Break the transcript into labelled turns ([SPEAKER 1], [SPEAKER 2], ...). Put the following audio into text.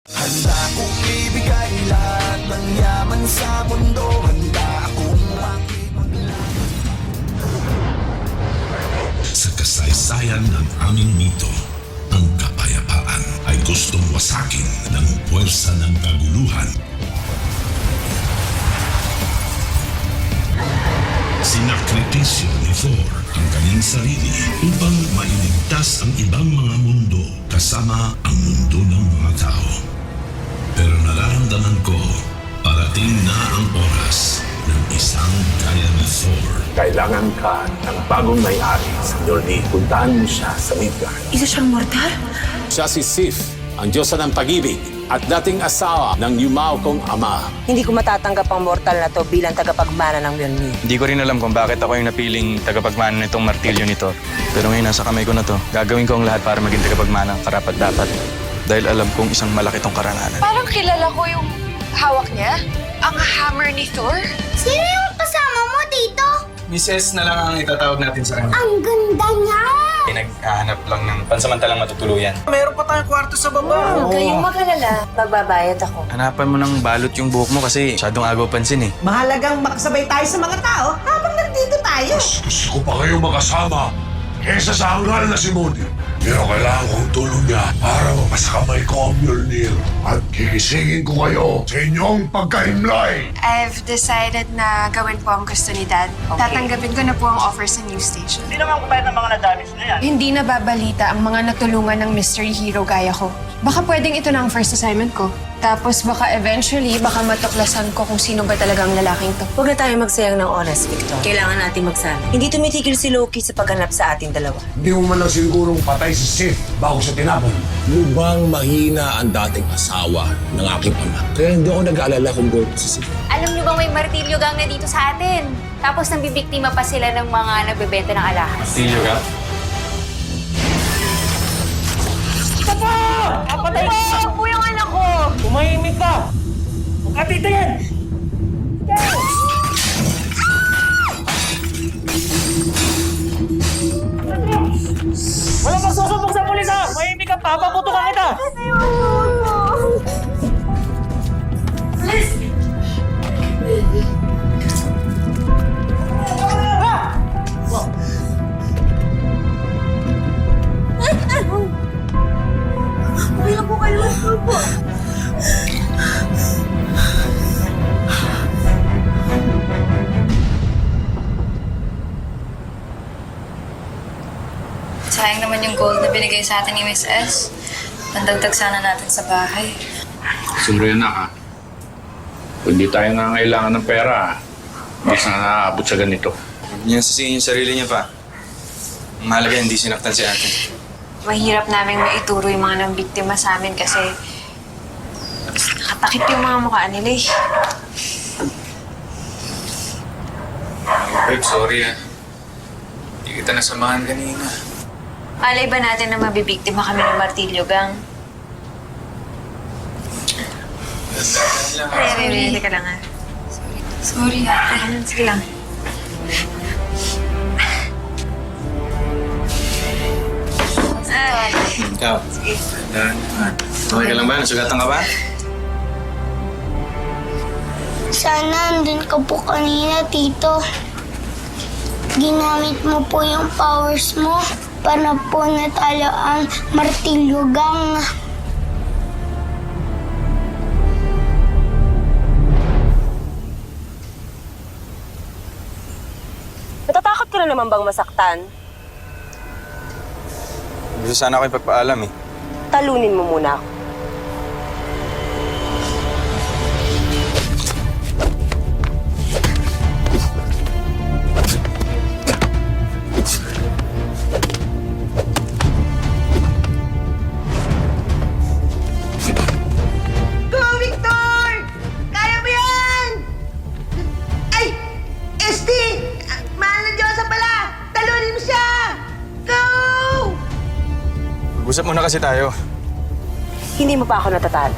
[SPEAKER 1] Handa kong ibigay lahat ng yaman sa mundo. Handa akong makipaglaban.
[SPEAKER 2] Sa kasaysayan ng aming mito, ang kapayapaan ay gustong wasakin ng puwersa ng kaguluhan. Sinakripisyo ni Thor ang kanyang sarili upang mailigtas ang ibang mga mundo kasama ang mundo ng mga tao. Pero nararamdaman ko, parating na ang oras ng isang gaya ni Thor.
[SPEAKER 3] Kailangan ka ng bagong may-ari sa Mjolnir. Puntahan mo siya sa Midgard.
[SPEAKER 4] Isa siyang mortal?
[SPEAKER 3] Siya si Sif, ang diyosa ng pag-ibig at dating asawa ng Yumao kong ama.
[SPEAKER 4] Hindi ko matatanggap ang mortal na to bilang tagapagmana ng Mjolnir.
[SPEAKER 5] Hindi ko rin alam kung bakit ako yung napiling tagapagmana nitong martilyo nito. Pero ngayon nasa kamay ko na to. Gagawin ko ang lahat para maging tagapagmana ng karapat-dapat. Dahil alam kong isang malaki tong karangalan.
[SPEAKER 6] Parang kilala ko yung hawak niya. Ang hammer ni Thor.
[SPEAKER 7] Sino yung kasama mo dito?
[SPEAKER 5] Mrs. na lang ang itatawag natin sa kanya.
[SPEAKER 7] Ang ganda niya!
[SPEAKER 5] Naghahanap lang ng pansamantalang matutuluyan.
[SPEAKER 4] Huwag kayong magalala. Magbabayad ako.
[SPEAKER 5] Hanapan mo ng balot yung buhok mo kasi masyadong agaw pansin eh.
[SPEAKER 8] Mahalagang makasabay tayo sa mga tao habang nandito tayo.
[SPEAKER 2] Gusto ko pa kayong makasama kesa sa hangal na si Modi. Pero kailangan kong tulong niya para mapasakamay ko ang Mjolnir at kigisingin ko kayo sa inyong pagkahimlay.
[SPEAKER 6] I've decided na gawin po ang gusto ni Dad. Tatanggapin ko na po ang offer sa news station.
[SPEAKER 8] Hindi naman kumain ng mga na-damage na yan.
[SPEAKER 6] Hindi na babalita ang mga natulungan ng mystery hero gaya ko. Baka pwedeng ito na ang first assignment ko. Tapos baka eventually, baka matuklasan ko kung sino ba talagang lalaking to.
[SPEAKER 4] Huwag na tayo magsayang ng oras, Victor. Kailangan natin magsama. Hindi tumitigil si Loki sa paghanap sa ating dalawa.
[SPEAKER 9] Hindi mo man lang sigurong patay si Sif bago siya tinapon.
[SPEAKER 3] Lubang mahina ang dating asawa ng aking ama. Kaya hindi ako nag-aalala kung buhay pa si Sif.
[SPEAKER 7] Alam niyo bang may martilyo gang na dito sa atin? Tapos nambibiktima pa sila ng mga nagbebenta ng alahas.
[SPEAKER 5] Martilyo ka?
[SPEAKER 8] Kapatay!
[SPEAKER 7] Huwag po yung anak ko!
[SPEAKER 8] Tumahimik ka! Huwag ka titingin! Walang magsusubok sa pulis ha! Mahimik ka! Papaputukan kita!
[SPEAKER 10] Sayang naman yung gold na binigay sa atin ni Miss S. Pandagdag sana natin sa bahay.
[SPEAKER 11] Siyempre na ka. Kung di tayo nangangailangan ng pera, mas na naaabot sa ganito.
[SPEAKER 5] Huwag niya sisihin yung sarili niya pa. Ang mahalaga hindi sinaktan si ate.
[SPEAKER 6] Mahirap namin maituro yung mga nambiktima sa amin kasi nakatakip yung mga mukha nila eh.
[SPEAKER 5] Babe, sorry ah. Hindi kita nasamahan kanina.
[SPEAKER 6] Alay ba natin na mabibiktima kami ng martilyo gang? Sorry. Teka lang ah.
[SPEAKER 10] Sorry ate.
[SPEAKER 6] Sige lang.
[SPEAKER 5] Ikaw? Okay ka lang ba? Nasugatan ka ba?
[SPEAKER 7] Sana andun ka po kanina, Tito. Ginamit mo po yung powers mo para po natalo ang martilyo gang.
[SPEAKER 4] Natatakot ka na naman bang masaktan?
[SPEAKER 5] Gusto sana ako ipagpaalam eh.
[SPEAKER 4] Talunin mo muna ako.
[SPEAKER 8] Go, Victor! Kaya mo yan! Ay! SD! Mahal na Diyosa pala! Talunin mo siya! Go!
[SPEAKER 5] Mag-usap muna kasi tayo.
[SPEAKER 4] Hindi mo pa ako natatalo.